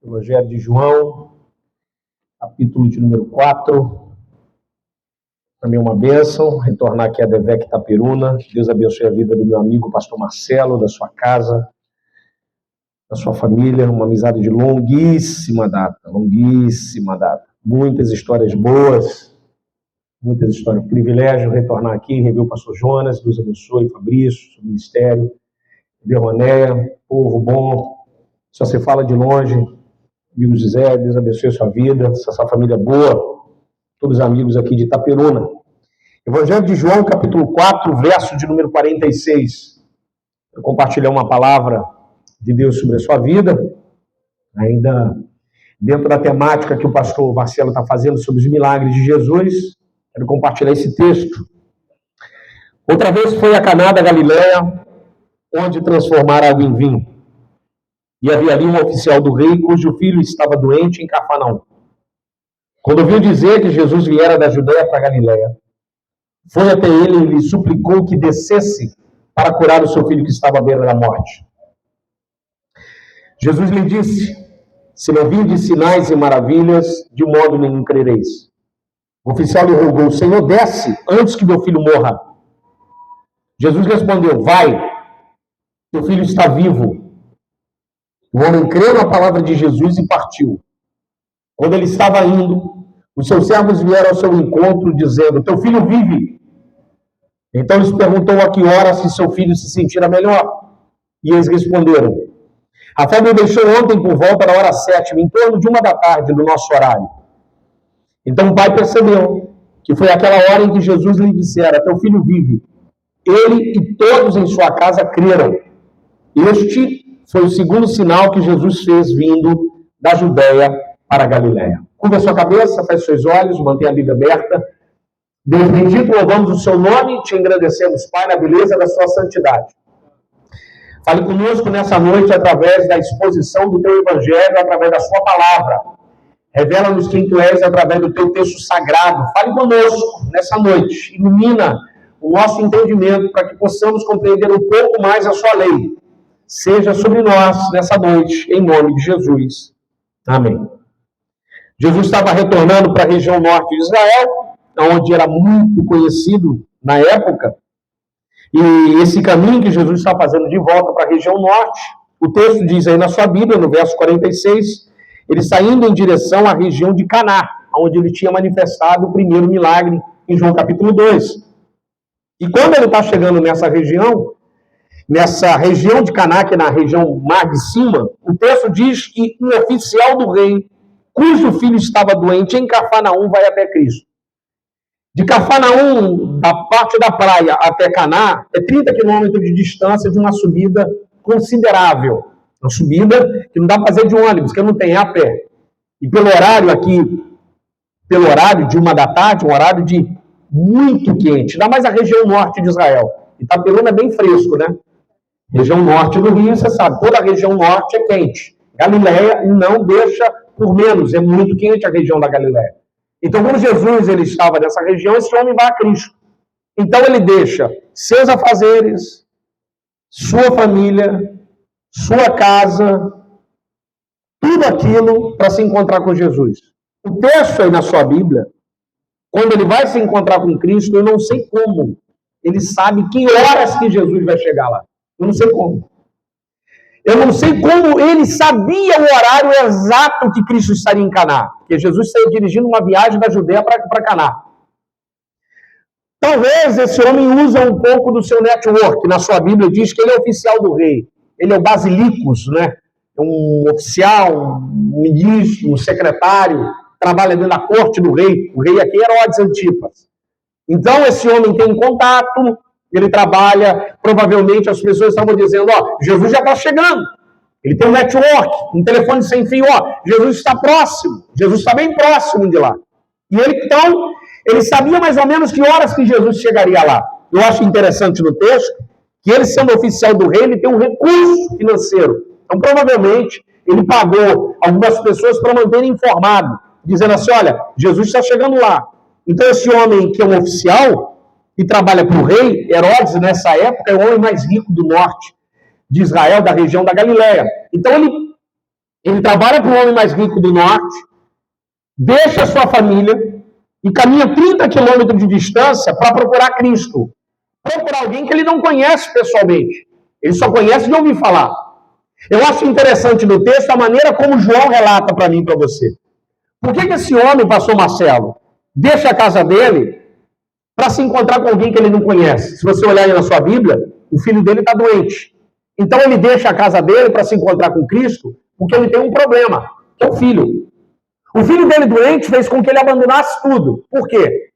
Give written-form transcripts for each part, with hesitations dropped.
Evangelho de João, capítulo de número 4. Para mim é uma bênção retornar aqui a Devec Itaperuna. Deus abençoe a vida do meu amigo pastor Marcelo, da sua casa, da sua família, uma amizade de longuíssima data. Muitas histórias boas, muitas histórias. Privilégio retornar aqui, rever o pastor Jonas. Deus abençoe, Fabrício, seu ministério, Verronéia, povo bom. Só se fala de longe. Amigo José, Deus abençoe a sua vida, essa família boa, todos os amigos aqui de Itaperuna. Evangelho de João, capítulo 4, verso de número 46. Eu compartilhar uma palavra de Deus sobre a sua vida, ainda dentro da temática que o pastor Marcelo está fazendo sobre os milagres de Jesus. Quero compartilhar esse texto. Outra vez foi a Caná da Galileia, onde transformaram água em vinho. E havia ali um oficial do rei, cujo filho estava doente em Cafarnaum. Quando ouviu dizer que Jesus viera da Judeia para a Galileia, foi até ele e lhe suplicou que descesse para curar o seu filho que estava à beira da morte. Jesus lhe disse: se não virdes sinais e maravilhas, de modo nenhum crereis. O oficial lhe rogou: Senhor, desce antes que meu filho morra. Jesus respondeu: vai, teu filho está vivo. O homem creu na palavra de Jesus e partiu. Quando ele estava indo, os seus servos vieram ao seu encontro, dizendo: teu filho vive. Então lhes perguntou a que hora se seu filho se sentira melhor. E eles responderam: a febre o deixou ontem por volta da hora 7, em torno de 1 da tarde, do nosso horário. Então o pai percebeu que foi aquela hora em que Jesus lhe dissera: teu filho vive. Ele e todos em sua casa creram. Este foi o segundo sinal que Jesus fez vindo da Judeia para a Galileia. Curva a sua cabeça, feche seus olhos, mantenha a Bíblia aberta. Deus bendito, louvamos o seu nome, te engrandecemos, Pai, na beleza da sua santidade. Fale conosco nessa noite através da exposição do teu evangelho, através da sua palavra. Revela-nos quem tu és através do teu texto sagrado. Fale conosco nessa noite. Ilumina o nosso entendimento para que possamos compreender um pouco mais a sua lei. Seja sobre nós nessa noite, em nome de Jesus. Amém. Jesus estava retornando para a região norte de Israel, onde era muito conhecido na época. E esse caminho que Jesus está fazendo de volta para a região norte, o texto diz aí na sua Bíblia, no verso 46, ele saindo em direção à região de Caná, onde ele tinha manifestado o primeiro milagre em João capítulo 2. E quando ele está chegando nessa região de Caná, que é na região mar de cima, o texto diz que um oficial do rei, cujo filho estava doente em Cafarnaum, vai até Cristo. De Cafarnaum, da parte da praia até Caná, é 30 quilômetros de distância de uma subida considerável. Uma subida que não dá para fazer de ônibus, que não tem a pé. E pelo horário de 1 da tarde, um horário de muito quente, ainda mais a região norte de Israel. Itaperuna é bem fresco, né? Região norte do Rio, você sabe, toda a região norte é quente. Galileia não deixa por menos, é muito quente a região da Galileia. Então, quando Jesus ele estava nessa região, esse homem vai a Cristo. Então, ele deixa seus afazeres, sua família, sua casa, tudo aquilo para se encontrar com Jesus. O texto aí na sua Bíblia, quando ele vai se encontrar com Cristo, eu não sei como. Ele sabe que horas que Jesus vai chegar lá. Eu não sei como. Eu não sei como ele sabia o horário exato que Cristo estaria em Caná. Porque Jesus estaria dirigindo uma viagem da Judeia para Caná. Talvez esse homem use um pouco do seu network. Na sua Bíblia diz que ele é oficial do rei. Ele é o basilicus, né? Um oficial, um ministro, um secretário, trabalha dentro da corte do rei. O rei aqui era Herodes Antipas. Então esse homem tem contato. Ele trabalha, provavelmente as pessoas estavam dizendo, Jesus já está chegando. Ele tem um network, um telefone sem fio, Jesus está próximo, Jesus está bem próximo de lá. E ele sabia mais ou menos que horas que Jesus chegaria lá. Eu acho interessante no texto, que ele sendo oficial do rei, ele tem um recurso financeiro. Então, provavelmente, ele pagou algumas pessoas para manterem informado, dizendo assim, olha, Jesus está chegando lá. Então, esse homem que é um oficial, e trabalha para o rei, Herodes, nessa época, é o homem mais rico do norte de Israel, da região da Galileia. Então, Ele trabalha para o homem mais rico do norte, deixa a sua família e caminha 30 quilômetros de distância para procurar Cristo. Procurar alguém que ele não conhece pessoalmente. Ele só conhece de ouvir falar. Eu acho interessante no texto a maneira como João relata para mim e para você. Por que esse homem, pastor Marcelo, deixa a casa dele para se encontrar com alguém que ele não conhece? Se você olhar aí na sua Bíblia, o filho dele está doente. Então ele deixa a casa dele para se encontrar com Cristo porque ele tem um problema, que é o filho. O filho dele doente fez com que ele abandonasse tudo. Por quê?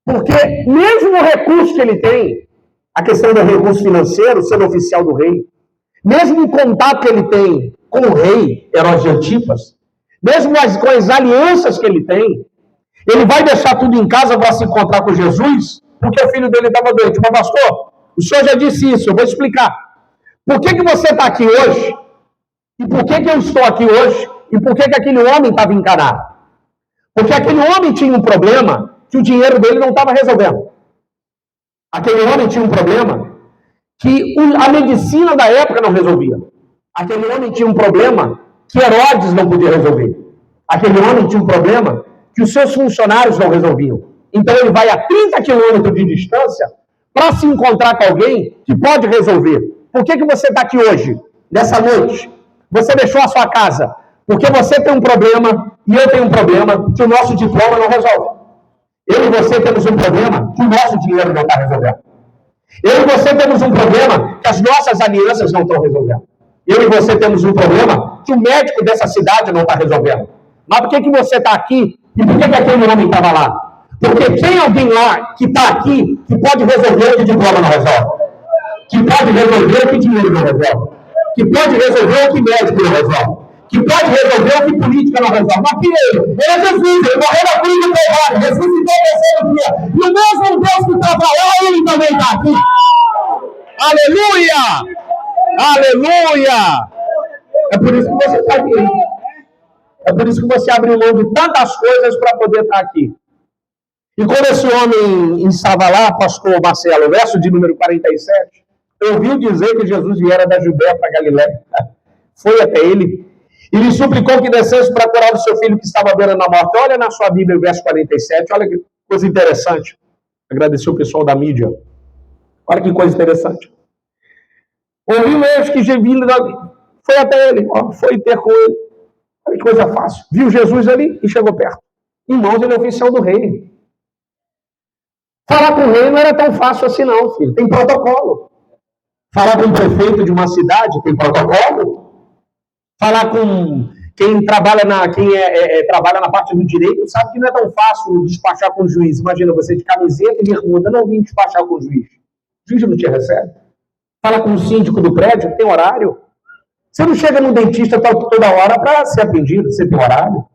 Porque mesmo o recurso que ele tem, a questão do recurso financeiro, sendo oficial do rei, mesmo o contato que ele tem com o rei, Herodes de Antipas, mesmo com as alianças que ele tem, ele vai deixar tudo em casa para se encontrar com Jesus, porque o filho dele estava doente. Mas, pastor, o senhor já disse isso, eu vou explicar. Por que você está aqui hoje? E por que eu estou aqui hoje? E por que aquele homem estava encanado? Porque aquele homem tinha um problema que o dinheiro dele não estava resolvendo. Aquele homem tinha um problema que a medicina da época não resolvia. Aquele homem tinha um problema que Herodes não podia resolver. Aquele homem tinha um problema que os seus funcionários não resolviam. Então ele vai a 30 quilômetros de distância para se encontrar com alguém que pode resolver. Por que você está aqui hoje, nessa noite? Você deixou a sua casa porque você tem um problema e eu tenho um problema que o nosso diploma não resolve. Eu e você temos um problema que o nosso dinheiro não está resolvendo. Eu e você temos um problema que as nossas alianças não estão resolvendo. Eu e você temos um problema que o médico dessa cidade não está resolvendo. Mas por que você está aqui e por que aquele homem estava lá? Porque tem alguém lá que está aqui que pode resolver o que diploma não resolve. Que pode resolver o que dinheiro não resolve. Que pode resolver o que médico não resolve. Que pode resolver o que política não resolve. Mas que ele é Jesus, ele morreu na cruz do Calvário, ressuscitou no terceiro dia. E o mesmo Deus que estava lá, ele também está aqui. Aleluia! Aleluia! É por isso que você está aqui. É por isso que você abriu mão de tantas coisas para poder estar aqui. E quando esse homem estava lá, pastor Marcelo, verso de número 47, ouviu dizer que Jesus viera da Judéia para Galiléia. Foi até ele. E lhe suplicou que descesse para curar o seu filho que estava à beira da morte. Olha na sua Bíblia, o verso 47. Olha que coisa interessante. Agradecer o pessoal da mídia. Olha que coisa interessante. Ouviu eles que vindo foi até ele. Foi ter com ele. Olha que coisa fácil. Viu Jesus ali e chegou perto. Irmãos, ele é oficial do rei. Falar com o rei não era tão fácil assim não, filho. Tem protocolo. Falar com o prefeito de uma cidade tem protocolo. Falar com quem trabalha trabalha na parte do direito sabe que não é tão fácil despachar com o juiz. Imagina você de camiseta e bermuda, não vim despachar com o juiz. O juiz não te recebe. Fala com o síndico do prédio, tem horário. Você não chega no dentista toda hora para ser atendido, você tem horário.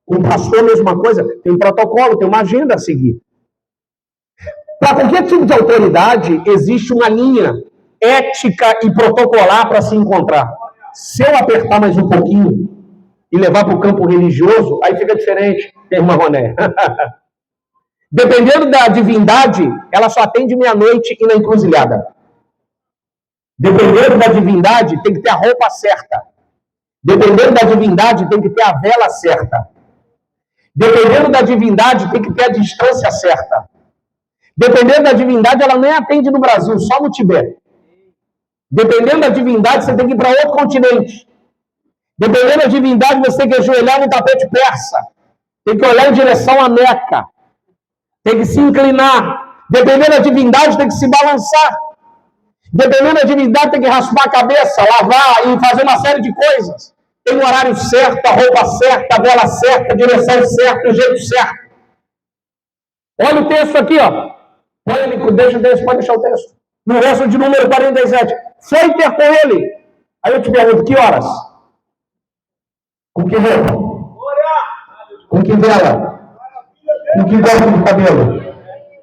Com o pastor, a mesma coisa, tem protocolo, tem uma agenda a seguir. Para qualquer tipo de autoridade, existe uma linha ética e protocolar para se encontrar. Se eu apertar mais um pouquinho e levar para o campo religioso, aí fica diferente, irmã Roné. Dependendo da divindade, ela só atende meia-noite e na encruzilhada. Dependendo da divindade, tem que ter a roupa certa. Dependendo da divindade, tem que ter a vela certa. Dependendo da divindade, tem que ter a distância certa. Dependendo da divindade, ela nem atende no Brasil, só no Tibete. Dependendo da divindade, você tem que ir para outro continente. Dependendo da divindade, você tem que ajoelhar no tapete persa. Tem que olhar em direção à Meca. Tem que se inclinar. Dependendo da divindade, tem que se balançar. Dependendo da divindade, tem que raspar a cabeça, lavar e fazer uma série de coisas. Tem o horário certo, a roupa certa, a vela certa, a direção certa, o jeito certo. Olha o texto aqui, ó. Pode deixar o texto. No verso de número 47. Foi ter com ele. Aí eu te pergunto, que horas? Com que roupa? Com que vela? Com que corte de cabelo?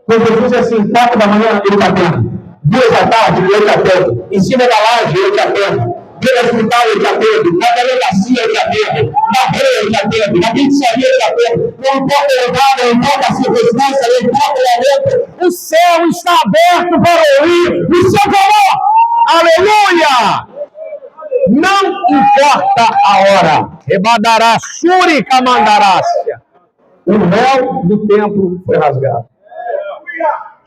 Quando Jesus é assim, 4 da manhã, ele está atento. 2 da tarde, ele está atento. Em cima da laje, ele está atento. No hospital, ele está atento. Na delegacia, ele está atento. Na rua, ele está atento. Na pizzaria, ele está atento. Não importa o lugar, não importa a circunstância, não importa o momento. O céu está aberto para ouvir o seu clamor. Aleluia! Não importa a hora. Rebadará, suri, camandarácia. O véu do templo foi rasgado.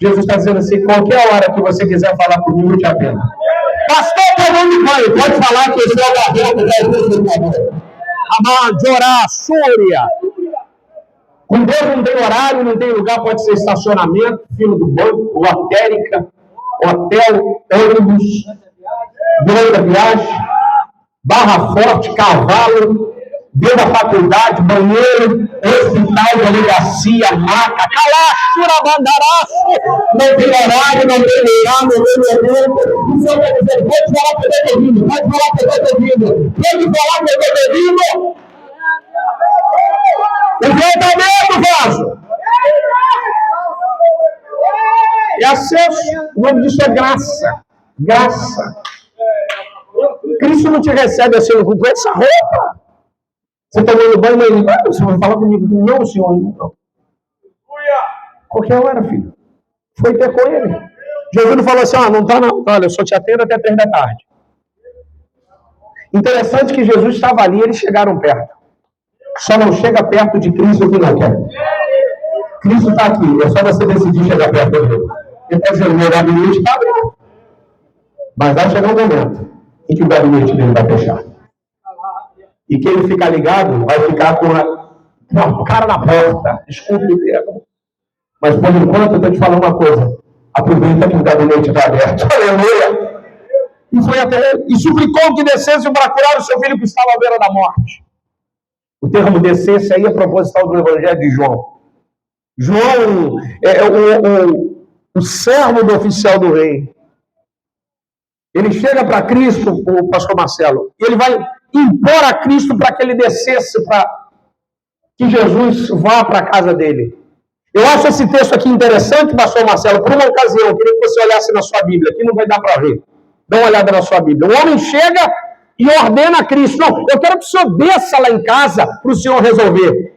Jesus está dizendo assim, qualquer hora que você quiser falar comigo, eu te atendo. Pastor, tomando banho, pode falar que esse é o aberto. Amandorá, súria. Com Deus não tem horário, não tem lugar, pode ser estacionamento, fila do banco, lotérica, hotel, ônibus, durante a viagem, Barra Forte, cavalo, dentro da faculdade, banheiro, hospital, delegacia, maca, calaxura, bandaraço, não tem horário, não tem lugar, não tem momento. O Senhor vai dizer, pode falar que eu estou ouvindo, pode falar que eu estou ouvindo, pode falar que eu estou ouvindo. O que está dentro, vaso? É acesso. O nome disso é graça. Graça. Cristo não te recebe assim com essa roupa. Você está tomando banho, mas você vai falar comigo? Não, senhor, não. Qualquer hora, filho. Foi ter com ele. Jesus não falou assim, não está não. Olha, eu só te atendo até 3 da tarde. Interessante que Jesus estava ali e eles chegaram perto. Só não chega perto de Cristo que não quer. Cristo está aqui. É só você decidir chegar perto dele. Ele está dizendo, meu gabinete está aberto. Mas vai chegar um momento em que o gabinete dele vai fechar. E que ele ficar ligado, vai ficar com a cara na porta. Desculpe o termo. Mas por enquanto, eu estou te falando uma coisa. Aproveita que o gabinete está aberto. Aleluia! E foi até ele. E suplicou que descesse para curar o seu filho que estava à beira da morte. O termo descesse aí é proposital do Evangelho de João. João é o servo do oficial do rei. Ele chega para Cristo, o pastor Marcelo, e ele vai impor a Cristo para que ele descesse, para que Jesus vá para a casa dele. Eu acho esse texto aqui interessante, pastor Marcelo, por uma ocasião, eu queria que você olhasse na sua Bíblia, aqui não vai dar para ver. Dá uma olhada na sua Bíblia. O homem chega e ordena a Cristo, não, eu quero que o senhor desça lá em casa para o senhor resolver.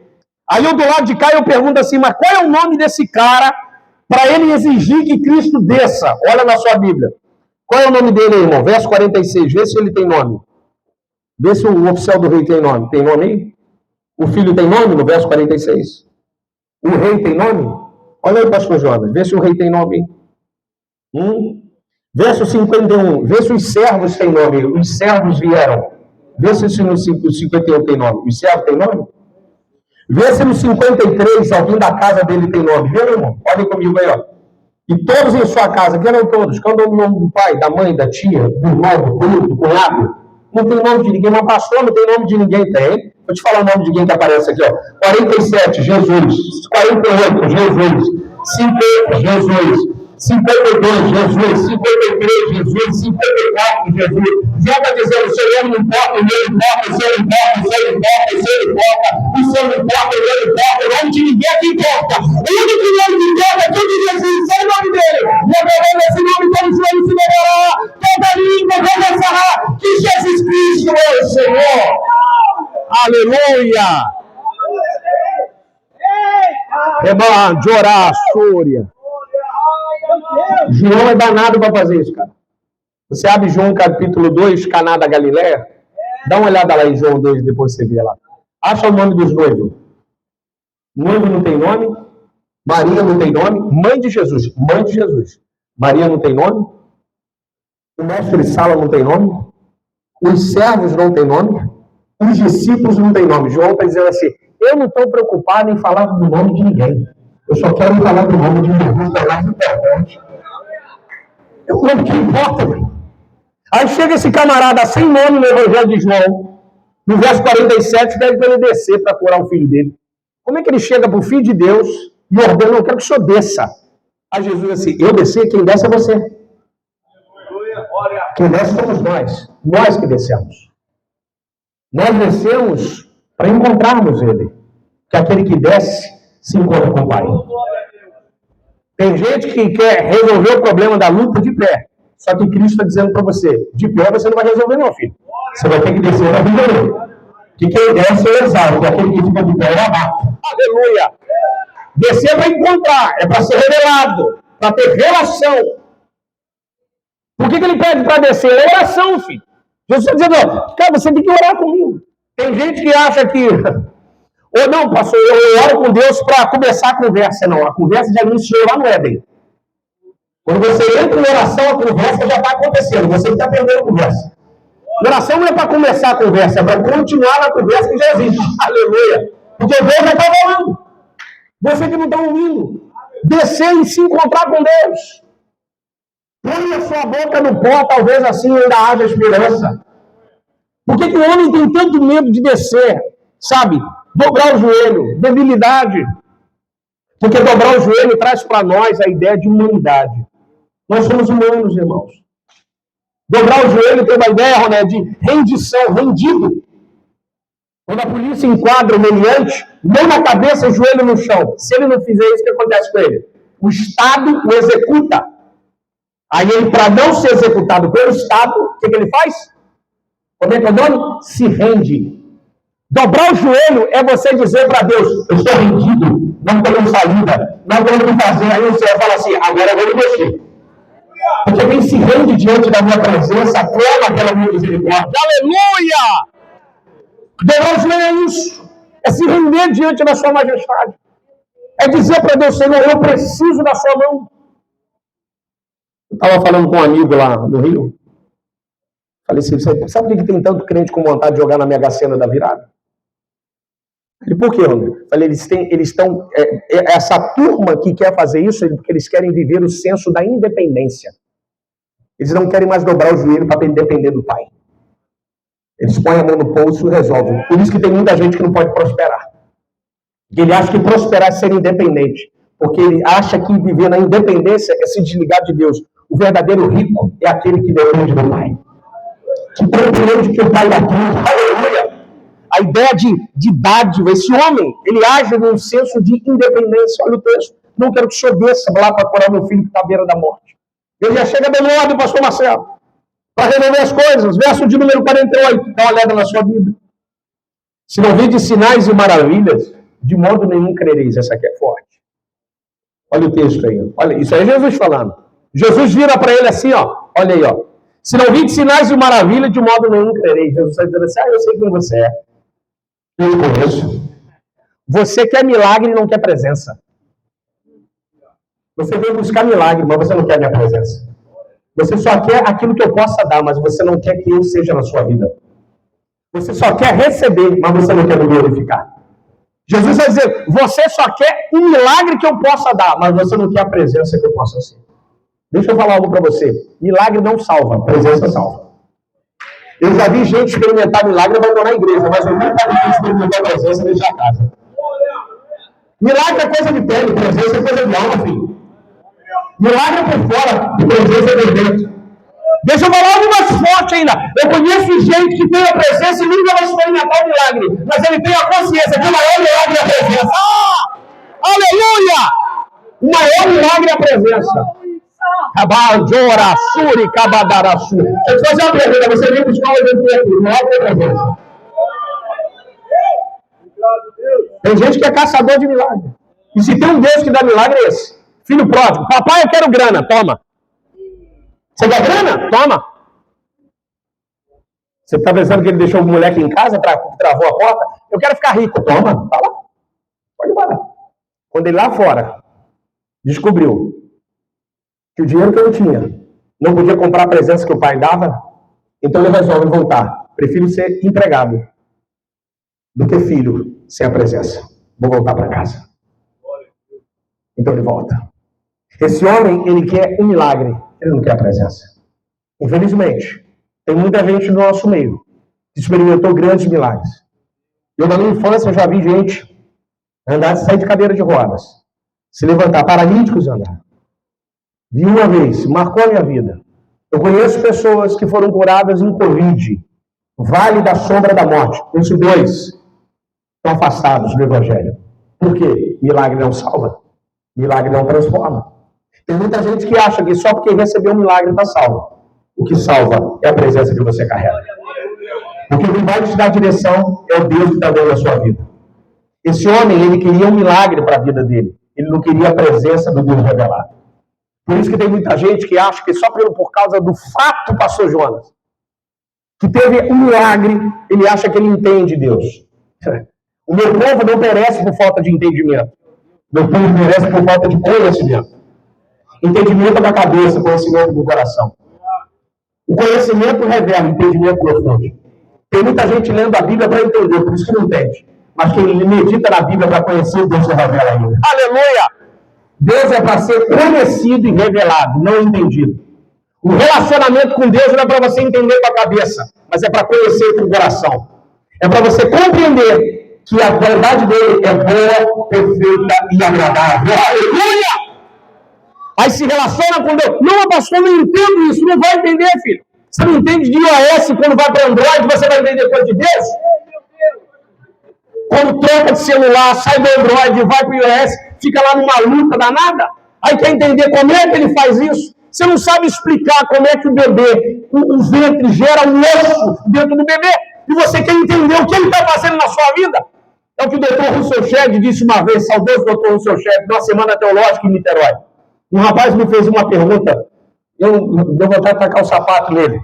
Aí eu do lado de cá eu pergunto assim, mas qual é o nome desse cara para ele exigir que Cristo desça? Olha na sua Bíblia. Qual é o nome dele, irmão? Verso 46, vê se ele tem nome. Vê se o oficial do rei tem nome. Tem nome aí? O filho tem nome no verso 46? O rei tem nome? Olha aí, pastor Jonas, vê se o rei tem nome. Verso 51, vê se os servos têm nome. Os servos vieram. Vê se no 51 tem nome. Os servos têm nome? Vê se no 53 alguém da casa dele tem nome. Vê, irmão? Olha comigo aí, ó. E todos em sua casa, que eram todos? Qual é o nome do pai, da mãe, da tia, do irmão, do primo, do cunhado? Não tem nome de ninguém, mas pastor não tem nome de ninguém, tem? Vou te falar o nome de quem que aparece aqui, ó. 47, Jesus. 48, Jesus. 50, Jesus. 52, Jesus. 53, Jesus. 54, Jesus. Já está dizendo, o Senhor não importa, o meu importa, o Senhor importa, o Senhor importa, o Senhor importa, o Senhor importa, o meu importa, o nome de ninguém aqui importa. O único nome que importa é tudo de Jesus, é o nome dele. E através desse nome, todo joelho se levará, toda língua confessará que Jesus Cristo é o Senhor. Aleluia! Reba, Jorá, Súria. João é danado para fazer isso, cara. Você abre João capítulo 2, Caná da Galileia. Dá uma olhada lá em João 2, depois você vê lá. Acha o nome dos noivos. Noivo não tem nome. Maria não tem nome. Mãe de Jesus. Mãe de Jesus. Maria não tem nome. O mestre Sala não tem nome. Os servos não têm nome. Os discípulos não têm nome. João está dizendo assim, eu não estou preocupado em falar do nome de ninguém. Eu só quero falar do nome de Jesus, é mais importante. É o nome que importa, velho. Aí chega esse camarada sem nome no Evangelho de João, no verso 47, pede para ele descer para curar o filho dele. Como é que ele chega para o Filho de Deus e ordena, eu quero que o senhor desça? Aí Jesus assim, eu descer, quem desce é você. Quem desce somos nós que descemos. Nós descemos para encontrarmos ele. Porque aquele que desce se encontra com o Pai. Tem gente que quer resolver o problema da luta de pé. Só que Cristo está dizendo para você, de pé você não vai resolver não, filho. Você vai ter que descer para resolver. Que quem desce é exalto, aquele que fica de pé é abaixo. Aleluia! Descer é para encontrar, é para ser revelado, para ter relação. Por que ele pede para descer? É oração, filho. Jesus está dizendo, cara, você tem que orar comigo. Tem gente que acha que, ou não, pastor, eu oro com Deus para começar a conversa. Não, a conversa já iniciou lá no Éden. Quando você entra em oração, a conversa já está acontecendo. Você que está perdendo a conversa. Oração não é para começar a conversa, é para continuar na conversa que já existe. Aleluia. Porque Deus já está falando. Você que não está ouvindo. Descer e se encontrar com Deus. Põe a sua boca no pó, talvez assim ainda haja esperança. Por que o homem tem tanto medo de descer? Sabe? Dobrar o joelho, debilidade. Porque dobrar o joelho traz para nós a ideia de humanidade. Nós somos humanos, irmãos. Dobrar o joelho tem uma ideia, Roné, de rendição, rendido. Quando a polícia enquadra o meliante, mão na cabeça, joelho no chão. Se ele não fizer isso, o que acontece com ele? O Estado o executa. Aí ele, para não ser executado pelo Estado, o que ele faz? Como é que é o nome? Se rende. Dobrar o joelho é você dizer para Deus, eu estou rendido, não tenho saída, não tenho o que fazer. Aí o Senhor fala assim, agora eu vou me mexer. Porque quem se rende diante da minha presença, clama aquela minha misericórdia. Aleluia! Dobrar o joelho é isso. É se render diante da sua majestade. É dizer para Deus, Senhor, eu preciso da sua mão. Eu estava falando com um amigo lá no Rio. Falei assim, sabe por que tem tanto crente com vontade de jogar na Mega Sena da virada? Ele, por quê, Romero? Falei, eles estão, essa turma que quer fazer isso, porque eles querem viver o senso da independência. Eles não querem mais dobrar o joelho para depender do Pai. Eles põem a mão no bolso e resolvem. Por isso que tem muita gente que não pode prosperar. Ele acha que prosperar é ser independente. Porque ele acha que viver na independência é se desligar de Deus. O verdadeiro rico é aquele que depende do Pai. Que compreende que o Pai dá tudo. Aleluia! A ideia de dádiva, esse homem, ele age num senso de independência. Olha o texto. Não quero que o senhor desça lá para curar meu filho que está à beira da morte. Ele já chega dando ordem, pastor Marcelo, para resolver as coisas. Verso de número 48. Dá uma olhada na sua Bíblia. Se não vide sinais e maravilhas, de modo nenhum crereis. Essa aqui é forte. Olha o texto aí. Olha, isso aí é Jesus falando. Jesus vira para ele assim, ó. Olha aí, ó. Se não vide sinais e maravilhas, de modo nenhum crereis. Jesus está dizendo assim, eu sei quem você é. Eu te conheço. Você quer milagre e não quer presença. Você veio buscar milagre, mas você não quer minha presença. Você só quer aquilo que eu possa dar, mas você não quer que eu seja na sua vida. Você só quer receber, mas você não quer me glorificar. Jesus vai dizer, você só quer um milagre que eu possa dar, mas você não quer a presença que eu possa ser. Deixa eu falar algo para você. Milagre não salva, presença salva. Eu já vi gente experimentar milagre e abandonar a igreja, mas eu nunca vi experimentar a presença e deixar a casa. Milagre é coisa de pele, presença é coisa de alma, filho. Milagre é por fora, presença é por dentro. Deixa eu falar algo mais forte ainda. Eu conheço gente que tem a presença e nunca vai experimentar o milagre, mas ele tem a consciência que o maior milagre é a presença. Aleluia! O maior milagre é a presença. Cabajora, Suri, Cabadaraçu. Deixa eu te fazer uma pergunta. Você vem buscar um evento aqui, o maior é a presença. Tem gente que é caçador de milagre. E se tem um Deus que dá milagre, é esse. Filho pródigo. Papai, eu quero grana. Toma. Você quer grana? Toma. Você está pensando que ele deixou o moleque em casa, travou a porta? Eu quero ficar rico. Toma. Tá lá. Pode embora. Quando ele lá fora descobriu que o dinheiro que eu tinha não podia comprar a presença que o pai dava, então ele resolve voltar. Prefiro ser empregado do que filho sem a presença. Vou voltar para casa. Então ele volta. Esse homem, ele quer um milagre. Ele não quer a presença. Infelizmente, tem muita gente no nosso meio que experimentou grandes milagres. Eu, na minha infância, já vi gente andar, sair de cadeira de rodas, se levantar, paralíticos andar. Vi uma vez, marcou a minha vida. Eu conheço pessoas que foram curadas em Covid, vale da sombra da morte. Esses dois estão afastados do Evangelho. Por quê? Milagre não salva. Milagre não transforma. Tem muita gente que acha que só porque recebeu um milagre está salvo. O que salva é a presença que você carrega. Porque quem vai te dar direção é o Deus que está dando a sua vida. Esse homem, ele queria um milagre para a vida dele. Ele não queria a presença do Deus revelado. Por isso que tem muita gente que acha que só por causa do fato, pastor Jonas, que teve um milagre, ele acha que ele entende Deus. O meu povo não perece por falta de entendimento. Meu povo perece por falta de conhecimento. Entendimento da cabeça, conhecimento do coração. O conhecimento revela, entendimento profundo. Tem muita gente lendo a Bíblia para entender, por isso que não entende. Mas quem medita na Bíblia para conhecer, Deus se revela ainda. Aleluia! Deus é para ser conhecido e revelado, não entendido. O relacionamento com Deus não é para você entender com a cabeça, mas é para conhecer com o coração. É para você compreender que a verdade dele é boa, perfeita e agradável. Aleluia! Aí se relaciona com Deus. Não, pastor, não entendo isso. Não vai entender, filho. Você não entende de iOS quando vai para Android, você vai entender coisa de Deus? Quando troca de celular, sai do Android, vai para o iOS, fica lá numa luta danada. Aí quer entender como é que ele faz isso? Você não sabe explicar como é que o bebê, o ventre gera um osso dentro do bebê. E você quer entender o que ele está fazendo na sua vida. É o que o doutor Russell Shedd disse uma vez, saudoso doutor Russell Shedd, numa semana teológica em Niterói. Um rapaz me fez uma pergunta, eu deu vontade de tacar o sapato nele,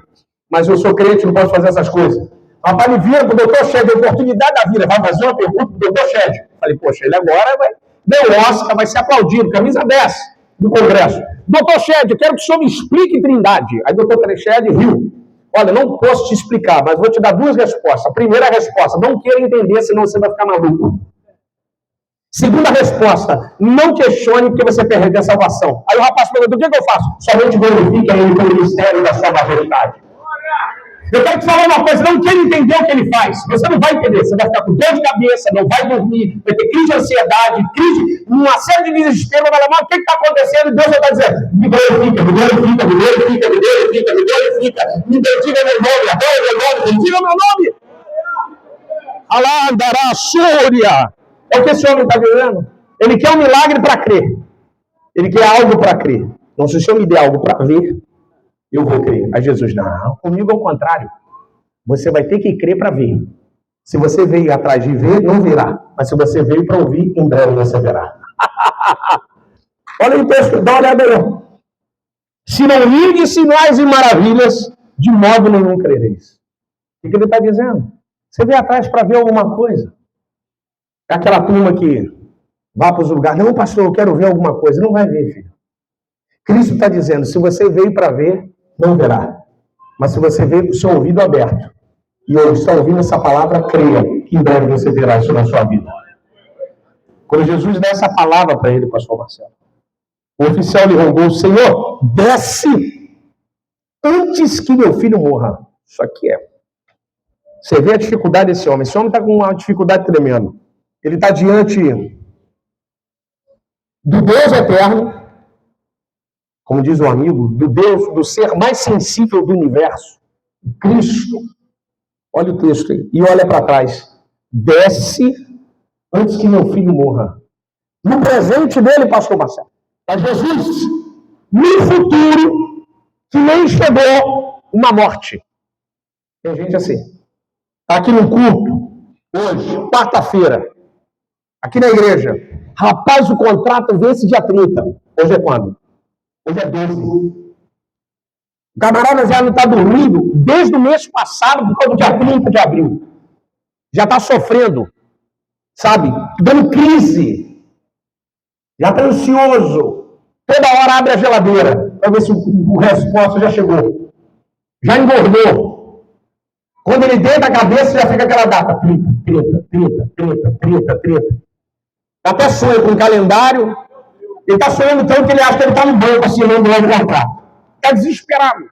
mas eu sou crente, não posso fazer essas coisas. O rapaz me vira para o doutor Shedd, a oportunidade da vida, vai fazer uma pergunta para o doutor Shedd. Falei, poxa, ele agora vai, deu Oscar, vai ser aplaudido, camisa 10 do Congresso. Doutor Shedd, eu quero que o senhor me explique Trindade. Aí o doutor Shedd riu. Olha, não posso te explicar, mas vou te dar duas respostas. A primeira resposta, não queira entender, senão você vai ficar maluco. Segunda resposta, não questione porque você perde a salvação. Aí o rapaz perguntou, o que eu faço? Somente glorifique ele pelo mistério da sua majestade. Eu quero te falar uma coisa, não queira entender o que ele faz. Você não vai entender, você vai ficar com dor de cabeça, não vai dormir, vai ter crise de ansiedade, crise, uma série de desespero, vai falar, o que está acontecendo? E Deus vai estar dizendo, me glorifica, me glorifica, me glorifica, me glorifica, me glorifica, me bendiga meu nome, adora meu nome, bendiga meu nome. Alá, andará, súria. É o que esse homem está dizendo. Ele quer um milagre para crer. Ele quer algo para crer. Não, se o Senhor me der algo para ver, eu vou crer. Aí Jesus, não, comigo é o contrário. Você vai ter que crer para ver. Se você veio atrás de ver, não verá. Mas se você veio para ouvir, em breve você verá. Olha o texto, dá uma olhada aí. Se não virdes sinais e maravilhas, de modo nenhum crereis. O que ele está dizendo? Você veio atrás para ver alguma coisa. É aquela turma que vai para os lugares. Não, pastor, eu quero ver alguma coisa. Não vai ver, filho. Cristo está dizendo, se você veio para ver, não verá. Mas se você veio com o seu ouvido aberto, e hoje está ouvindo essa palavra, creia, que em breve você verá isso na sua vida. Quando Jesus dá essa palavra para ele, pastor Marcelo, o oficial lhe rogou, Senhor, desce antes que meu filho morra. Isso aqui é. Você vê a dificuldade desse homem. Esse homem está com uma dificuldade tremenda. Ele está diante do Deus eterno, como diz o amigo, do Deus, do ser mais sensível do universo, Cristo. Olha o texto aí. E olha para trás. Desce antes que meu filho morra. No presente dele, pastor Marcelo, está Jesus. No futuro, que nem chegou uma morte. Tem gente assim. Está aqui no culto, hoje, quarta-feira, aqui na igreja. Rapaz, o contrato vence dia 30. Hoje é quando? Hoje é 12. O camarada já não está dormindo desde o mês passado, por causa do dia 30 de abril. Já está sofrendo, sabe? Dando crise. Já está ansioso. Toda hora abre a geladeira para ver se o resposta já chegou. Já engordou. Quando ele deita a cabeça, já fica aquela data. 30. Até sonha com o calendário. Ele está sonhando tanto que ele acha que ele está no banco assinando logo o contrato. Está desesperado.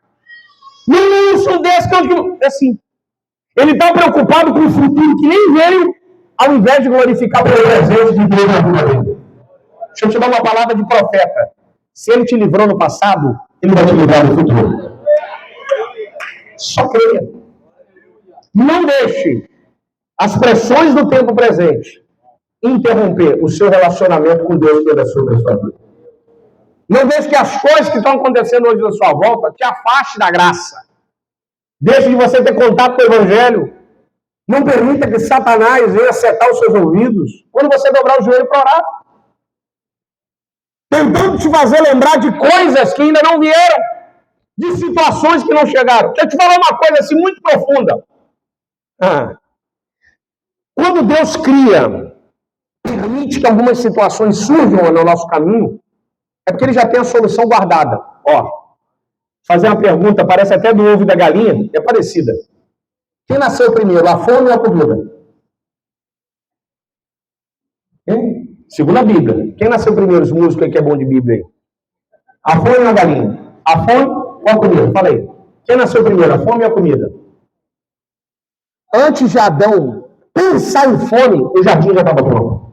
Não sou desse que eu... É assim. Ele está preocupado com o futuro que nem veio, ao invés de glorificar o presente de Deus na vida dele. Deixa eu te dar uma palavra de profeta. Se ele te livrou no passado, ele vai te livrar no futuro. Só creia. Não deixe as pressões do tempo presente interromper o seu relacionamento com Deus que é sobre a sua vida. Não deixe que as coisas que estão acontecendo hoje na sua volta te afaste da graça. Deixe de você ter contato com o Evangelho. Não permita que Satanás venha acertar os seus ouvidos quando você dobrar o joelho para orar. Tentando te fazer lembrar de coisas que ainda não vieram. de situações que não chegaram. Deixa eu te falar uma coisa assim muito profunda. Quando Deus cria, permite que algumas situações surjam no nosso caminho, é porque ele já tem a solução guardada. Fazer uma pergunta, parece até do ovo e da galinha, é parecida. Quem nasceu primeiro, a fome ou a comida? Segundo a Bíblia. Quem nasceu primeiro, os músicos que é bom de Bíblia aí? A fome ou a galinha? A fome ou a comida? Fala aí. Quem nasceu primeiro, a fome ou a comida? Antes de Adão pensar em fome, o jardim já estava pronto.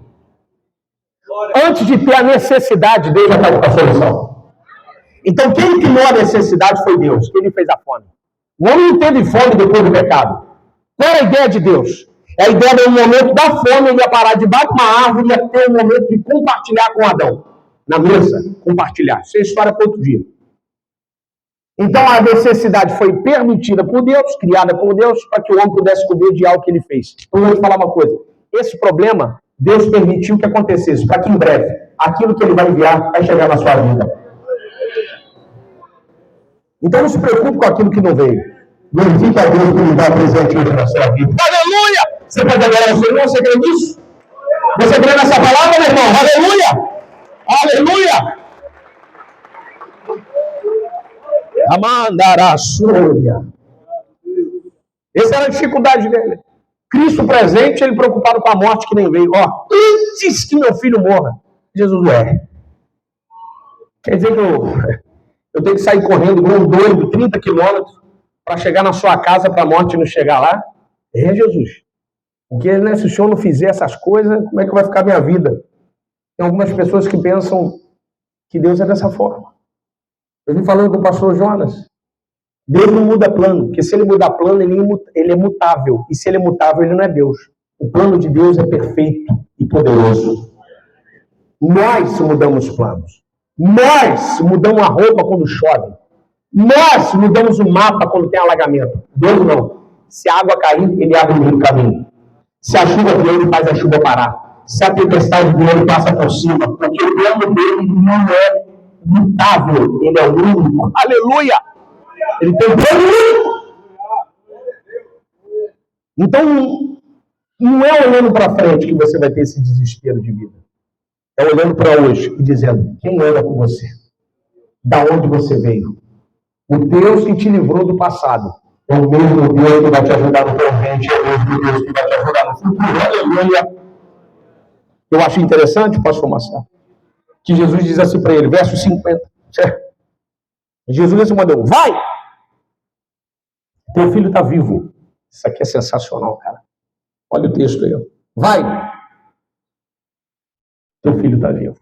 Antes de ter a necessidade dele, já estava com a solução. Então, quem criou a necessidade foi Deus. Quem fez a fome? O homem não teve fome depois do pecado. Qual é a ideia de Deus? É a ideia de um momento da fome, ele ia parar debaixo de uma árvore e ia ter um momento de compartilhar com Adão. Na mesa, compartilhar. Isso é história para outro dia. Então, a necessidade foi permitida por Deus, criada por Deus, para que o homem pudesse comer de algo que ele fez. Então, eu vou te falar uma coisa. Esse problema, Deus permitiu que acontecesse, para que em breve, aquilo que ele vai enviar vai chegar na sua vida. Então, não se preocupe com aquilo que não veio. Glorifique a Deus por lhe dar presente hoje na sua vida. Aleluia! Você pode adorar o Senhor? Você crê nisso? Você crê nessa palavra, meu irmão? Aleluia! Aleluia! Amandaraçúria. Essa era a dificuldade dele. Cristo presente, ele preocupado com a morte que nem veio. Antes que meu filho morra, Jesus Quer dizer que eu tenho que sair correndo igual um doido, 30 quilômetros, para chegar na sua casa, para a morte não chegar lá? Jesus. Porque se o Senhor não fizer essas coisas, como é que vai ficar a minha vida? Tem algumas pessoas que pensam que Deus é dessa forma. Eu vim falando com o pastor Jonas. Deus não muda plano, porque se ele mudar plano, ele é mutável. E se ele é mutável, ele não é Deus. O plano de Deus é perfeito e poderoso. Nós mudamos planos. Nós mudamos a roupa quando chove. Nós mudamos o mapa quando tem alagamento. Deus não. Se a água cair, ele abre o meio do caminho. Se a chuva vier, ele faz a chuva parar. Se a tempestade vier, ele passa por cima. Porque o plano dele não é mutável. Ele é único. Aleluia! Ele tem plano único. Então, não é olhando para frente que você vai ter esse desespero de vida. É olhando para hoje e dizendo, quem anda com você? Da onde você veio? O Deus que te livrou do passado é o mesmo Deus que vai te ajudar no presente, é o mesmo Deus que vai te ajudar no futuro. Aleluia! Eu acho interessante, pastor Marcelo, que Jesus diz assim para ele, verso 50. Certo? Jesus mandou, vai! Teu filho está vivo. Isso aqui é sensacional, cara. Olha o texto aí. Vai! Teu filho está vivo.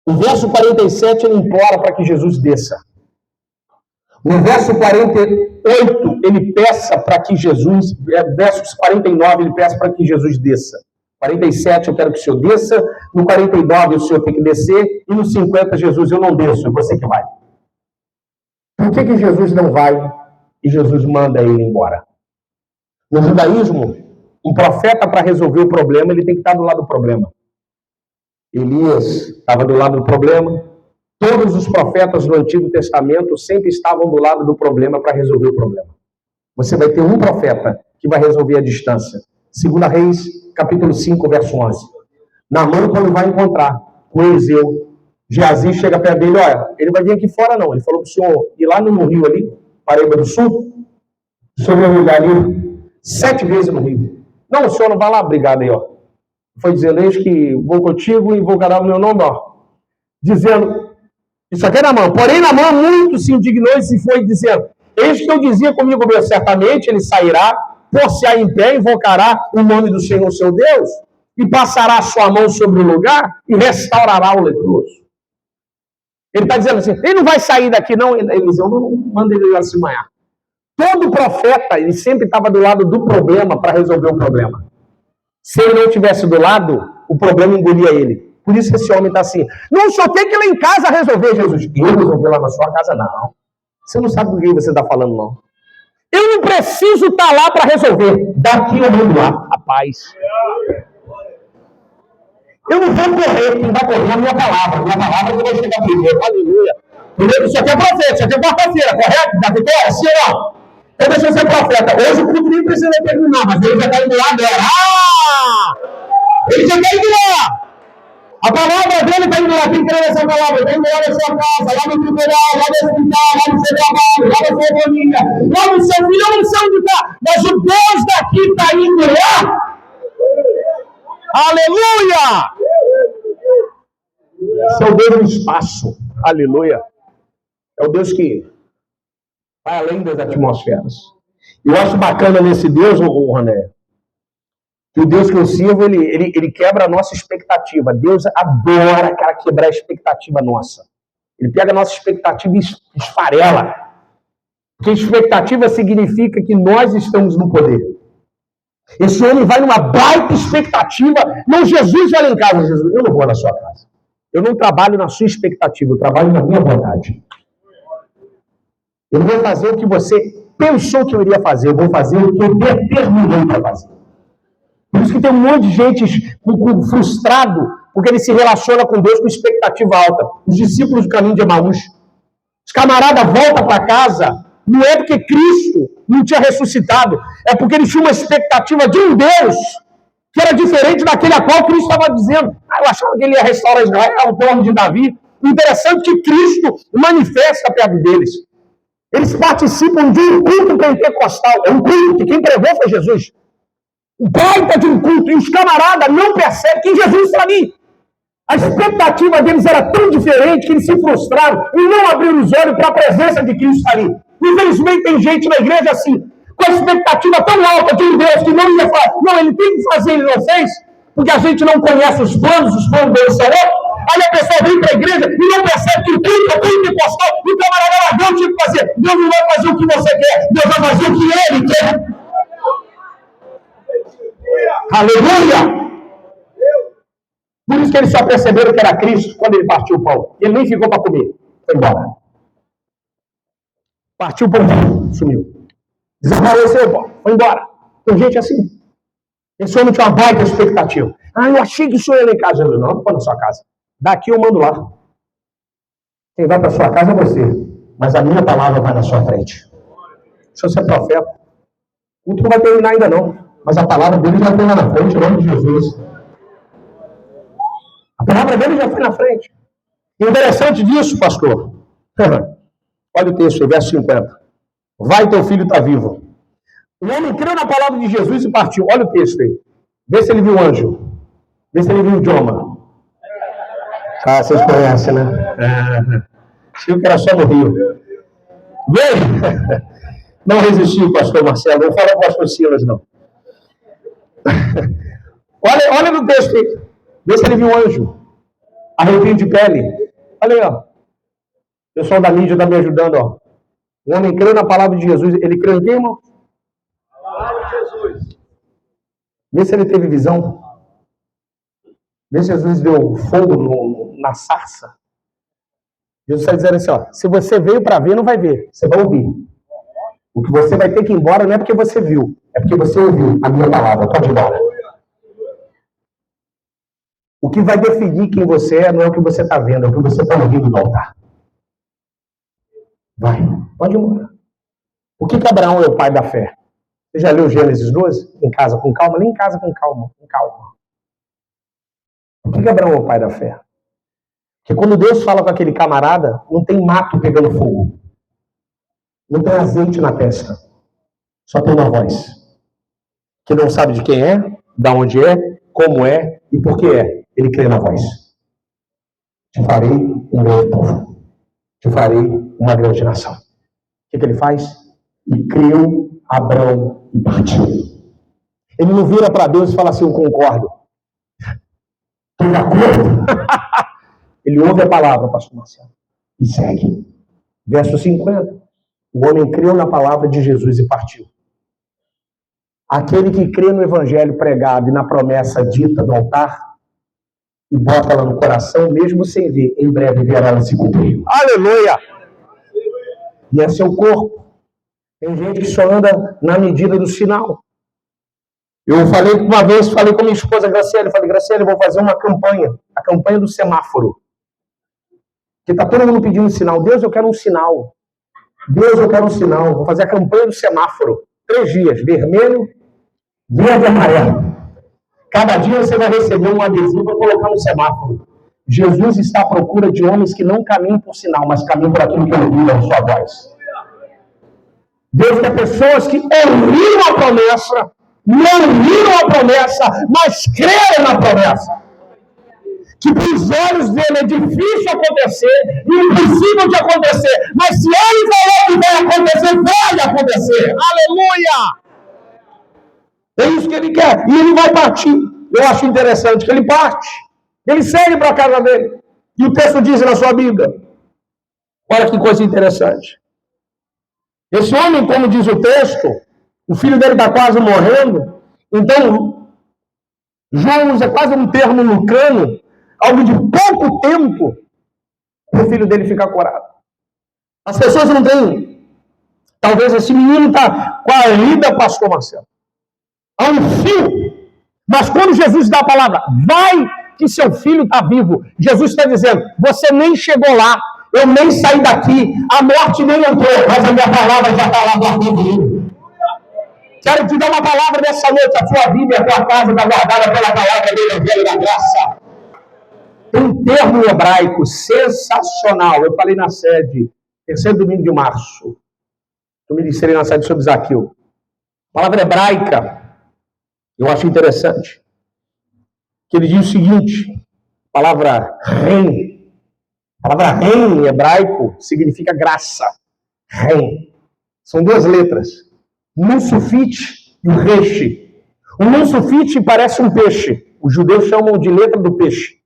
No verso 47, ele implora para que Jesus desça. No verso 48, ele peça para que Jesus... Verso 49, ele peça para que Jesus desça. 47, eu quero que o Senhor desça. No 49, o Senhor tem que descer. E no 50, Jesus, eu não desço, é você que vai. Por que Jesus não vai e Jesus manda ele embora? No judaísmo, um profeta, para resolver o problema, ele tem que estar do lado do problema. Elias estava do lado do problema. Todos os profetas do Antigo Testamento sempre estavam do lado do problema para resolver o problema. Você vai ter um profeta que vai resolver a distância. 2 Reis, capítulo 5, verso 11. Naamã, quando vai encontrar com Eliseu, Geazi chega perto dele, olha, ele vai vir aqui fora não. Ele falou para o senhor ir lá no rio ali, Paraíba do Sul, o senhor vai olhar ali 7 vezes no rio. Não, o senhor não vai lá, obrigado aí, ó. Foi dizendo, eis que vou contigo e invocará o meu nome, ó. Dizendo, isso aqui é Naamã. Porém, Naamã muito se indignou e se foi dizendo, eis que eu dizia comigo mesmo, certamente ele sairá, por-se-á em pé, invocará o nome do Senhor, seu Deus, e passará a sua mão sobre o lugar e restaurará o leproso. Ele está dizendo assim, ele não vai sair daqui não, Eliseu, não manda ele lá se manhar. Todo profeta, ele sempre estava do lado do problema para resolver o problema. Se ele não estivesse do lado, o problema engolia ele. Por isso que esse homem está assim. Não, só tem que ir lá em casa resolver, Jesus. Eu resolver lá na sua casa, não. Você não sabe do que você está falando, não. Eu não preciso estar lá para resolver. Daqui eu vou lá, a paz. Eu não vou correr, quem vai correr é a minha palavra. Minha palavra que vai chegar primeiro. Aleluia. Isso aqui é profeta, isso aqui é quarta-feira, correto? Da vitória, sim ou não? Então deixa eu ser profeta. Hoje o culto nem precisa terminar, mas ele já está indo lá agora. Ele já está indo lá. A palavra dele está indo lá. Quem crê nessa palavra? Está indo lá na sua casa, lá no tribunal, lá no hospital, lá no seu trabalho, lá na sua família, lá no seu filho, eu não sei onde está. Mas o Deus daqui está indo lá. Aleluia! Esse é o Deus do espaço. Aleluia. É o Deus que vai além das atmosferas. Eu acho bacana nesse Deus, Roné, que o Deus que eu sirvo, ele quebra a nossa expectativa. Deus adora, cara, quebrar a expectativa nossa. Ele pega a nossa expectativa e esfarela. Porque expectativa significa que nós estamos no poder. Esse homem vai numa baita expectativa. Não, Jesus vai lá em casa. Jesus, eu não vou na sua casa. Eu não trabalho na sua expectativa, eu trabalho na minha vontade. Eu não vou fazer o que você pensou que eu iria fazer, eu vou fazer o que eu determinei para fazer. Por isso que tem um monte de gente frustrado, porque ele se relaciona com Deus com expectativa alta. Os discípulos do caminho de Emaús. Os camaradas voltam para casa, não é porque Cristo não tinha ressuscitado, é porque eles tinham uma expectativa de um Deus que era diferente daquele a qual Cristo estava dizendo. Eu achava que ele ia restaurar Israel ao trono de Davi. O interessante é que Cristo manifesta perto deles. Eles participam de um culto pentecostal. É um culto que quem pregou foi Jesus. Um baita de um culto. E os camaradas não percebem que Jesus está ali. A expectativa deles era tão diferente que eles se frustraram e não abriram os olhos para a presença de Cristo ali. Infelizmente tem gente na igreja assim, com a expectativa tão alta de um Deus que não ia fazer. Não, ele tem que fazer, ele não fez, porque a gente não conhece os planos dele são outros. Aí a pessoa vem para a igreja e não percebe que o culto é pentecostal e o camarada lá, Deus tinha que fazer. Deus não vai fazer o que você quer, Deus vai fazer o que ele quer. Aleluia! Por isso que eles só perceberam que era Cristo quando ele partiu o pão. Ele nem ficou para comer, foi embora. Partiu o pão, sumiu. Desapareceu o pão, foi embora. Tem gente assim. Esse homem tinha uma baita expectativa. Eu achei que o senhor ia lá em casa. Jesus, não vou na sua casa. Daqui eu mando lá. Quem vai para sua casa é você. Mas a minha palavra vai na sua frente. Se você é profeta, o culto não vai terminar ainda não. Mas a palavra dele já foi lá na frente, em nome de Jesus. A palavra dele já foi na frente. Interessante disso, pastor. Olha o texto, verso 50. Vai, teu filho está vivo. O homem creu na palavra de Jesus e partiu. Olha o texto aí. Vê se ele viu o anjo. Vê se ele viu o idioma. Vocês conhecem, né? Achei que era só no Rio. Vê! Não resistiu, pastor Marcelo. Não fala com o pastor Silas, não. Olha no texto aí. Vê se ele viu o anjo. Arrepio de pele. Olha aí, ó. O pessoal da mídia está me ajudando, ó. O homem creu na palavra de Jesus. Ele creu em quem, irmão? Palavra de Jesus. Vê se ele teve visão. Vê se Jesus deu fogo na sarça. Jesus está dizendo assim, ó. Se você veio para ver, não vai ver. Você vai ouvir. O que você vai ter que ir embora não é porque você viu. É porque você ouviu a minha palavra. Pode ir embora. O que vai definir quem você é não é o que você está vendo, é o que você está ouvindo no altar. Vai, pode ir embora. O que Abraão é o pai da fé? Você já leu Gênesis 12? Em casa com calma? Nem em casa com calma. Com calma. Por que Abraão é o pai da fé? Porque quando Deus fala com aquele camarada, não tem mato pegando fogo. Não tem azeite na testa. Só tem uma voz. Que não sabe de quem é, de onde é, como é e por que é. Ele crê na voz. Te farei um grande povo. Te farei uma grande nação. O que ele faz? E creu Abraão e partiu. Ele não vira para Deus e fala assim, eu concordo. Estou de acordo. Ele ouve a palavra, pastor Marcelo, e segue. Verso 50. O homem creu na palavra de Jesus e partiu. Aquele que crê no evangelho pregado e na promessa dita do altar, e bota ela no coração, mesmo sem ver, em breve verá ela se cumprir. Aleluia! E é seu corpo. Tem gente que só anda na medida do sinal. Eu falei uma vez, falei com minha esposa Graciela, falei, Graciela, eu vou fazer uma campanha, a campanha do semáforo. Porque está todo mundo pedindo um sinal. Deus, eu quero um sinal. Deus, eu quero um sinal. Vou fazer a campanha do semáforo. 3 dias. Vermelho, verde e amarelo. Cada dia você vai receber um adesivo para colocar no semáforo. Jesus está à procura de homens que não caminham por sinal, mas caminham por aquilo que ele ouviu na sua voz. Deus quer pessoas que ouviram a promessa, não viram a promessa, mas creram na promessa. Que para os olhos dele é difícil acontecer, impossível de acontecer, mas se ele falou que vai acontecer, vai acontecer. Aleluia! É isso que ele quer. E ele vai partir. Eu acho interessante que ele parte. Ele segue para a casa dele. E o texto diz na sua Bíblia. Olha que coisa interessante. Esse homem, como diz o texto, o filho dele está quase morrendo. Então, João usa quase um termo lucano, algo de pouco tempo, para o filho dele ficar curado. As pessoas não têm. Talvez esse menino está com a vida, pastor Marcelo. Há um fio. Mas quando Jesus dá a palavra, vai que seu filho está vivo. Jesus está dizendo, você nem chegou lá. Eu nem saí daqui. A morte nem entrou. Mas a minha palavra já está lá guardando ele. Quero te dar uma palavra nessa noite. A tua vida e a tua casa está guardada pela palavra do Evangelho da Graça. Tem um termo hebraico sensacional. Eu falei na sede, 3º domingo de março. Eu ministrei na sede sobre Zaqueu. Palavra hebraica. Eu acho interessante. Que ele diz o seguinte. Palavra ren. A palavra ren em hebraico significa graça. Ren. São 2 letras. Nusufite e o reche. O nusufite parece um peixe. Os judeus chamam de letra do peixe.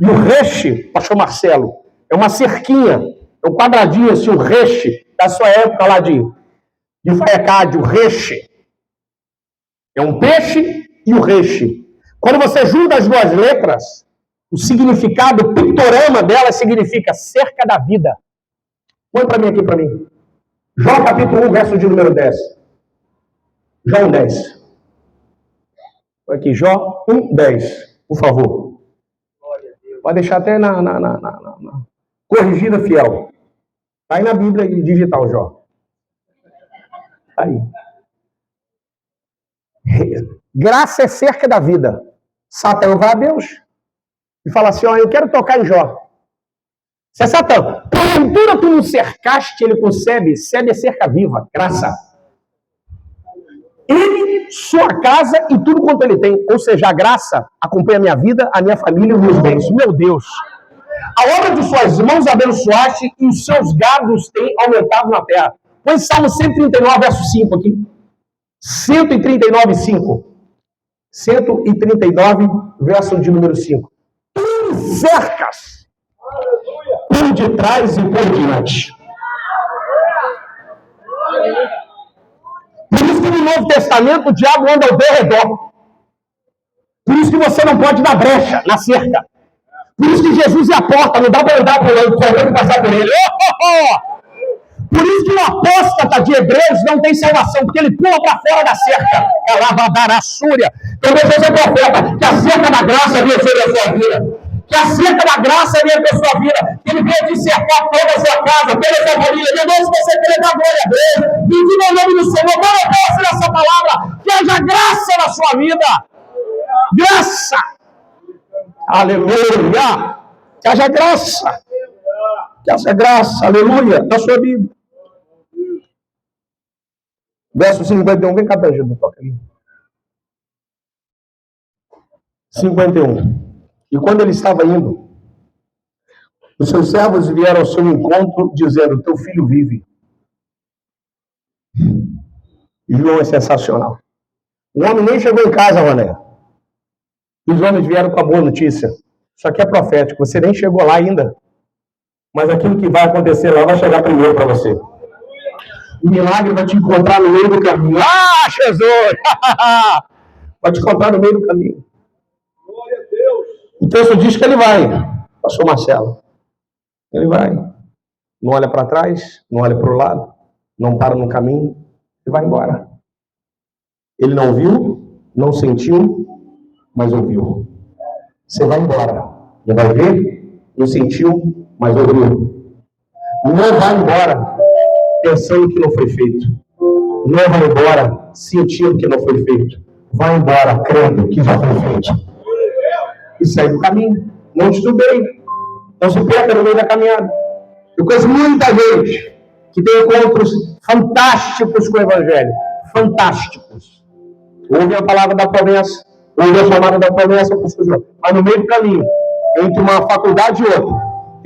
E o reche, pastor Marcelo, é uma cerquinha. É um quadradinho assim, o reche, da sua época lá de Faiacade, o reche. É um peixe e o reche. Quando você junta as 2 letras, o significado, o pictorama dela significa cerca da vida. Põe para mim aqui, para mim. Jó capítulo 1, verso de número 10. Jó 1, 10. Põe aqui, Jó 1, 10, por favor. Pode deixar até na corrigida fiel. Está aí na Bíblia digital, Jó. Está aí. Graça é cerca da vida. Satã vai a Deus e fala assim, ó, eu quero tocar em Jó. Se é Satã, porventura tu não cercaste ele com sebe é cerca viva, graça. Ele, sua casa e tudo quanto ele tem. Ou seja, a graça acompanha a minha vida, a minha família e os meus bens. Meu Deus. A obra de suas mãos abençoaste e os seus gados têm aumentado na terra. Põe Salmo 139, verso 5 aqui. 139, 5. 139, verso de número 5. Tu cercas por detrás e por diante. Por isso que no Novo Testamento o diabo anda ao derredor. Por isso que você não pode dar brecha na cerca. Por isso que Jesus é a porta, não dá para andar por ele, correndo e passar por ele. Por isso que o apóstata de Hebreus não tem salvação, porque ele pula para fora da cerca. Ela Súria. Então Jesus é profeta, que a cerca da graça venha sobre a sua vida. Que a cerca da graça venha para a sua vida. Que ele venha te cercar toda a sua casa, toda a sua família. Meu Deus, se você quer dar glória a Deus, bendiga o nome do Senhor. Toma posse dessa palavra. Que haja graça na sua vida. Graça. Aleluia. Que haja graça. Que haja graça. Aleluia. Na sua Bíblia. Verso 51. Vem cá, Benjamin. Toca ali. 51. E quando ele estava indo, os seus servos vieram ao seu encontro, dizendo, teu filho vive. E João é sensacional. O homem nem chegou em casa, Mané. Os homens vieram com a boa notícia. Isso aqui é profético. Você nem chegou lá ainda. Mas aquilo que vai acontecer lá vai chegar primeiro para você. O milagre vai te encontrar no meio do caminho. Ah, Jesus! Vai te encontrar no meio do caminho. Glória a Deus! O texto diz que ele vai. Pastor Marcelo. Ele vai. Não olha para trás, não olha para o lado, não para no caminho e vai embora. Ele não viu, não sentiu, mas ouviu. Você vai embora. Você vai ver Não sentiu, mas ouviu. Não vai embora pensando que não foi feito. Não vai embora sentindo que não foi feito. Vai embora crendo que já foi feito. E sai do caminho. Não titubeie. Não se perca no meio da caminhada. Eu conheço muita gente que tem encontros fantásticos com o Evangelho. Fantásticos. Ouve a palavra da promessa, ouve a chamada da promessa, mas no meio do caminho, entre uma faculdade e outra,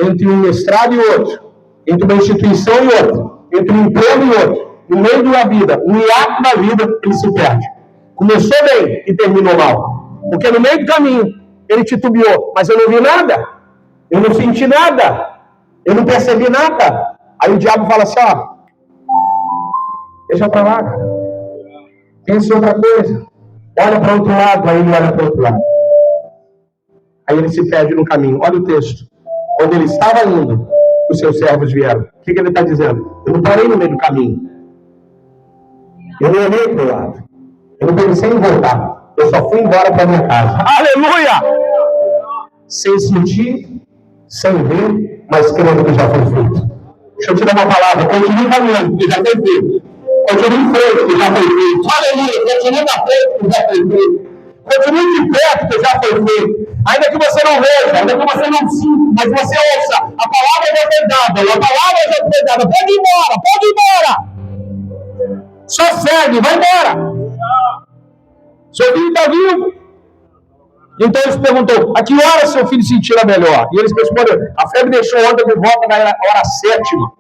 entre um mestrado e outro, entre uma instituição e outra, entre um emprego e outro, no meio da vida, um hiato da vida, ele se perde. Começou bem e terminou mal. Porque no meio do caminho, ele titubeou, mas eu não vi nada, eu não senti nada, eu não percebi nada. Aí o diabo fala assim, ó, deixa pra lá, cara. Pensa em outra coisa. Olha para outro lado, aí ele olha para outro lado. Aí ele se perde no caminho. Olha o texto. Quando ele estava indo, os seus servos vieram. O que ele está dizendo? Eu não parei no meio do caminho. Eu não olhei para o lado. Eu não pensei em voltar. Eu só fui embora para minha casa. Aleluia! Sem sentir, sem ver, mas crendo que já foi feito. Deixa eu te dar uma palavra. Continue caminhando, que já foi feito. Continue em frente, que já foi feito. Aleluia! Continue na frente, que já foi feito. Continue de perto, que já foi feito. Ainda que você não veja, ainda que você não sinta, mas você ouça. A palavra já foi dada, a palavra já foi dada. Pode ir embora, pode ir embora. Só segue, vai embora. Seu filho está vivo. Então eles perguntou, a que hora seu filho sentirá melhor? E eles responderam, a febre deixou ontem de volta na hora 7ª.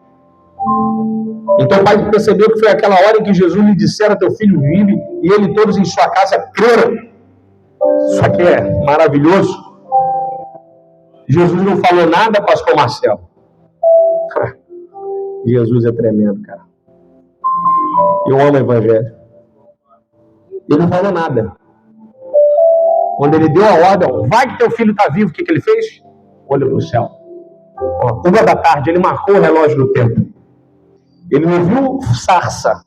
Então o pai percebeu que foi aquela hora em que Jesus lhe dissera, teu filho vive, e ele e todos em sua casa creram. Isso aqui é maravilhoso. Jesus não falou nada, pastor Marcelo. Jesus é tremendo, cara. Eu amo o Evangelho. Ele não falou nada. Quando ele deu a ordem, vai que teu filho está vivo, o que ele fez? Olha para o céu. 1h da tarde, ele marcou o relógio do tempo. Ele não viu sarça.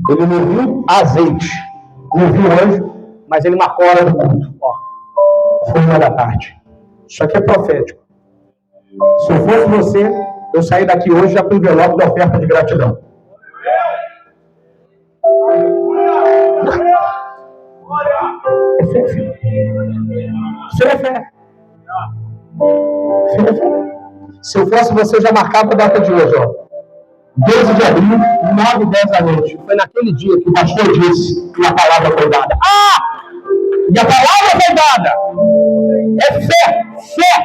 Ele não viu azeite. Não viu anjo, mas ele marcou a hora do culto. Foi 1h da tarde. Isso aqui é profético. Se eu fosse você, eu sair daqui hoje já com o envelope da oferta de gratidão. É fé, filho. Isso é fé. Isso é fé. Se eu fosse você, eu já marcava a data de hoje, ó. 12 de abril, 9h10 da noite. Foi naquele dia que o pastor disse que a palavra foi dada. E a palavra foi dada. É fé. Fé.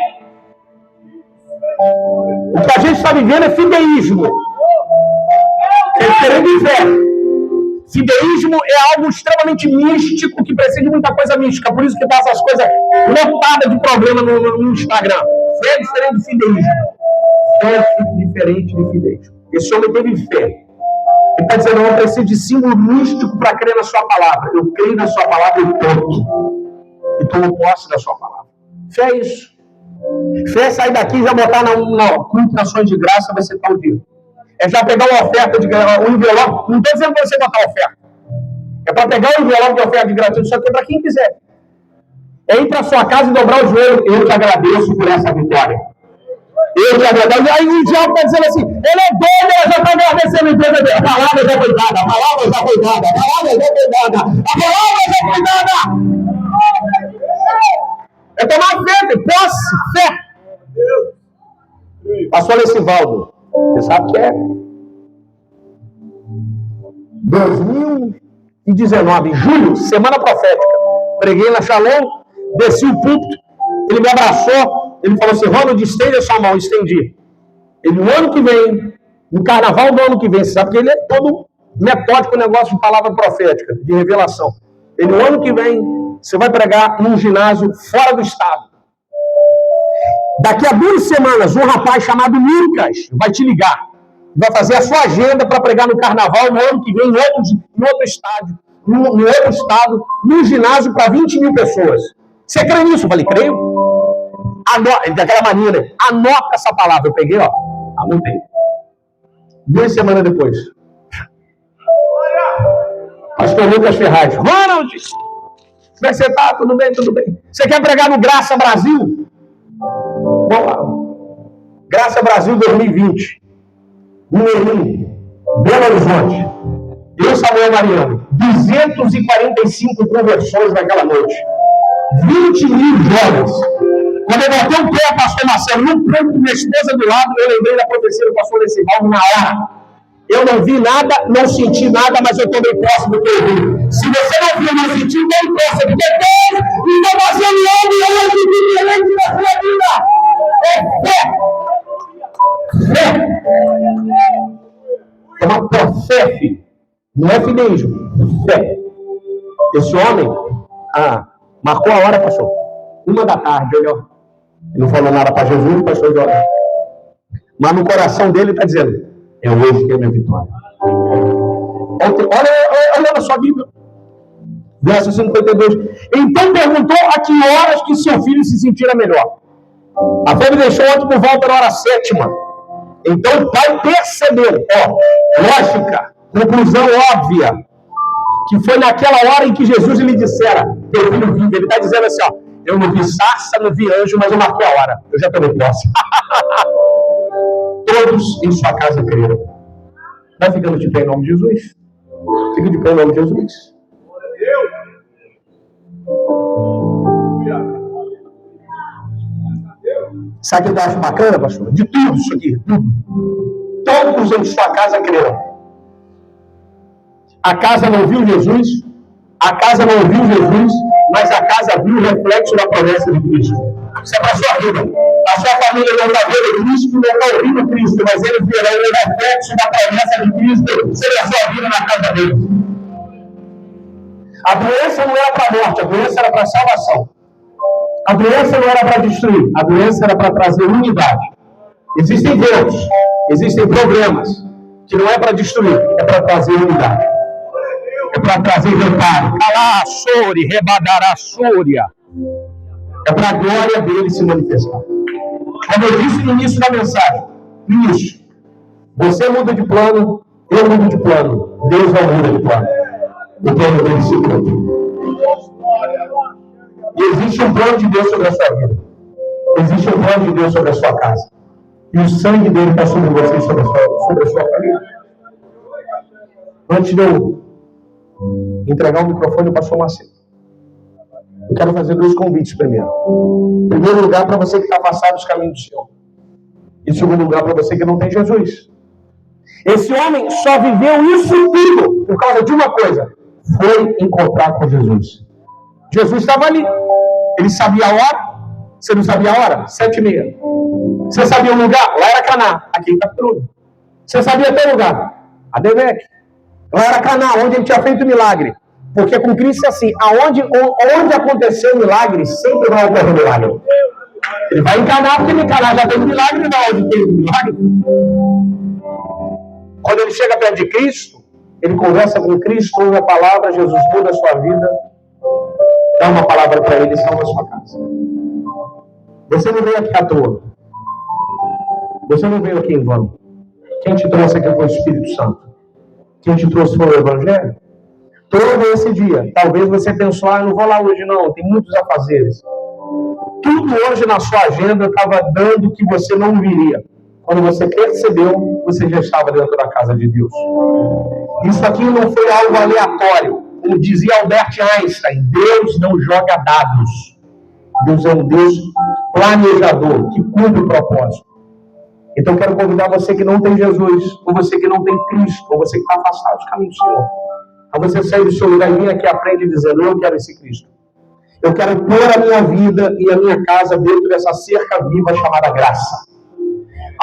O que a gente está vivendo é fideísmo. É diferente de fé. Fideísmo é algo extremamente místico que precisa de muita coisa mística. Por isso que passa as coisas lotadas de problema no Instagram. Fé é diferente de fideísmo. Fé é diferente de fideísmo. Esse homem teve fé. Ele está dizendo, eu preciso de símbolo místico para crer na sua palavra. Eu creio na sua palavra e pronto. E tomo posse da sua palavra. Fé é isso. Fé é sair daqui e já botar na culto de ações de graça, vai ser tal dia. É já pegar uma oferta de um envelope. Não estou dizendo para você botar oferta. É para pegar um envelope de oferta de gratuito, só que é para quem quiser. É ir para sua casa e dobrar o joelho. Eu te agradeço por essa vitória. Eu te agradeço. Aí o diabo está dizendo assim, ele é doido, ela já está agradecendo a empresa dele. A palavra já foi dada, a palavra já foi dada, a palavra já foi dada, a palavra já foi dada. É tomar fé, posse, fé. Pastor Lecivaldo, você sabe que é 2019, em julho, semana profética. Preguei na Shalom, desci o púlpito, ele me abraçou, ele falou assim, Ronald, estende a sua mão, estendi. Ele, no ano que vem, no carnaval do ano que vem, você sabe que ele é todo metódico, negócio de palavra profética, de revelação. Ele, no ano que vem, você vai pregar num ginásio fora do estado. Daqui a 2 semanas, um rapaz chamado Lucas vai te ligar. Vai fazer a sua agenda para pregar no carnaval no ano que vem, em outro estádio, no outro estado, num ginásio para 20 mil pessoas. Você crê nisso? Eu falei, creio. Anota, daquela maneira, né? Anota essa palavra. Eu peguei, ó, anotei. 2 semanas depois. Pastor Lucas Ferraz. Ronald, como é que você tá? Tudo bem, tudo bem. Você quer pregar no Graça Brasil? Vamos lá. Graça Brasil 2020. Mineirinho, Belo Horizonte. Eu, Samuel Mariano. 245 conversões naquela noite. 20 mil jovens. Quando eu botei o pé, pastor Marcelo, no pranto com minha esposa do lado, eu lembrei da profecia do pastor Lecivaldo na hora. Eu não vi nada, não senti nada, mas eu tomei posse do que eu vi. Se você não viu, não sentiu, não possa, porque Deus está fazendo algo hoje diferente na sua vida. É fé. Fé. É uma fé, filho. Não é fideísmo. Fé. Esse homem, marcou a hora, pastor. 1h da tarde, olha. Não falou nada para Jesus, pastor Jorge. Mas no coração dele está dizendo: é hoje que é a minha vitória. Olha na sua Bíblia. Verso 52. Então perguntou a que horas que seu filho se sentira melhor. A fé me deixou ontem por volta da hora 7ª. Então o pai percebeu, lógica, conclusão óbvia, que foi naquela hora em que Jesus lhe dissera: teu filho vive. Ele está dizendo assim, eu não vi sarça, não vi anjo, mas eu marquei a hora. Eu já tomei posse. Todos em sua casa creram. Vai ficando de pé em nome de Jesus. Fica de pé em nome de Jesus. Sabe o que eu acho bacana, pastor? De tudo isso aqui, tudo. Todos em sua casa creram. A casa não viu Jesus, mas a casa viu o reflexo da promessa de Cristo. Isso é para a sua vida. A sua família não está vendo Cristo, não está ouvindo Cristo, mas eles verão o reflexo da promessa de Cristo sobre a sua vida na casa deles. A doença não era para a morte, a doença era para a salvação. A doença não era para destruir, a doença era para trazer unidade. Existem ventos, existem problemas, que não é para destruir, é para trazer unidade. É para trazer reparo. Calaçore, rebadaraçúria. É para a glória dele se manifestar. Como eu disse no início da mensagem, isso. Você muda de plano, eu mudo de plano. Deus não muda de plano. O plano dele se cumpre. E existe um plano de Deus sobre a sua vida. Existe um plano de Deus sobre a sua casa. E o sangue dele está sobre você e sobre a sua família. Antes de eu entregar o microfone para o pastor Marcelo, eu quero fazer 2 convites primeiro. Em primeiro lugar, para você que está afastado dos caminhos do Senhor. Em segundo lugar, para você que não tem Jesus. Esse homem só viveu isso tudo por causa de uma coisa: foi encontrar com Jesus. Jesus estava ali. Ele sabia a hora. Você não sabia a hora? 7h30. Você sabia o lugar? Lá era Caná. Aqui em Capitruda. Você sabia até o lugar? Ademec. Lá era Caná, onde ele tinha feito o milagre. Porque com Cristo é assim: onde aconteceu o milagre, sempre vai ocorrer o milagre. Ele vai encanar, porque em Caná já tem um milagre, não vai onde tem um milagre. Quando ele chega perto de Cristo, ele conversa com Cristo, ouve a palavra, Jesus muda a sua vida, dá uma palavra para ele e salva a sua casa. Você não veio aqui à toa. Você não veio aqui em vão. Quem te trouxe aqui foi o Espírito Santo. Quem te trouxe foi o Evangelho. Todo esse dia, talvez você pensou: não vou lá hoje não, tem muitos afazeres. Tudo hoje na sua agenda estava dando que você não viria. Quando você percebeu, você já estava dentro da casa de Deus. Isso aqui não foi algo aleatório. Como dizia Albert Einstein, Deus não joga dados. Deus é um Deus planejador, que cumpre o propósito. Então eu quero convidar você que não tem Jesus, ou você que não tem Cristo, ou você que está afastado dos caminhos do Senhor, a você sair do seu lugar e vir aqui à frente dizendo: eu quero esse Cristo. Eu quero pôr a minha vida e a minha casa dentro dessa cerca viva chamada graça.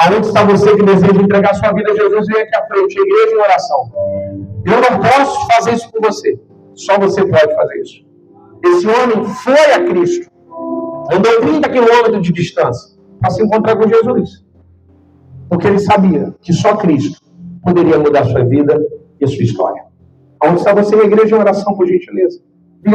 Aonde está você que deseja entregar sua vida a Jesus? Vem aqui à frente, igreja em oração. Eu não posso fazer isso por você. Só você pode fazer isso. Esse homem foi a Cristo. Andou 30 quilômetros de distância para se encontrar com Jesus. Porque ele sabia que só Cristo poderia mudar a sua vida e a sua história. Aonde está você, igreja em oração, por gentileza?